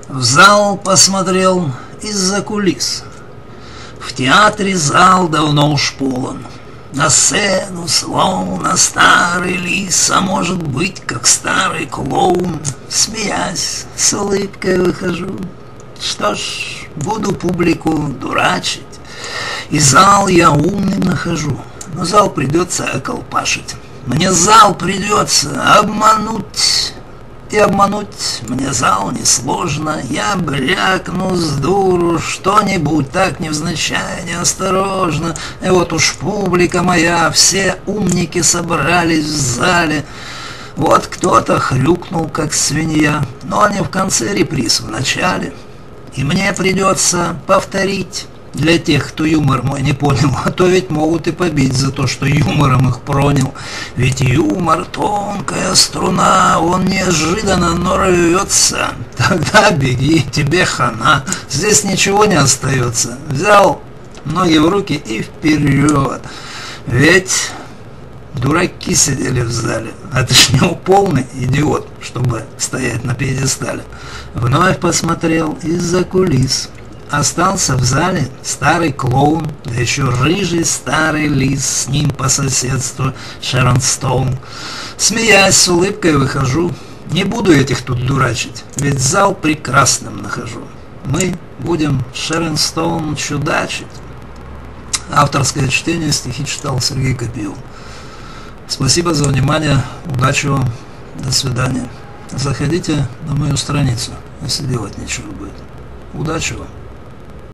В зал посмотрел из-за кулис. В театре зал давно уж полон. На сцену, словно старый лис, а может быть, как старый клоун, смеясь, с улыбкой выхожу. Что ж, буду публику дурачить, и зал я умным нахожу, но зал придется околпашить. Мне зал придется обмануть, и обмануть мне зал несложно. Я брякну с дуру что-нибудь так невзначай, неосторожно. И вот уж публика моя, все умники собрались в зале. Вот кто-то хрюкнул, как свинья, но не в конце реприз, в начале. И мне придется повторить для тех, кто юмор мой не понял, а то ведь могут и побить за то, что юмором их пронял. Ведь юмор — тонкая струна, он неожиданно, но рвется. Тогда беги, тебе хана, здесь ничего не остается. Взял ноги в руки и вперед. Ведь дураки сидели в зале, а ты ж не полный идиот, чтобы стоять на пьедестале. Вновь посмотрел из-за кулис. Остался в зале старый клоун, да еще рыжий старый лис, с ним по соседству Шерон Стоун. Смеясь, с улыбкой выхожу. Не буду этих тут дурачить, ведь зал прекрасным нахожу. Мы будем Шерон Стоун чудачить. Авторское чтение, стихи читал Сергей Копиев. Спасибо за внимание, удачи вам, до свидания. Заходите на мою страницу, если делать нечего будет. Удачи вам!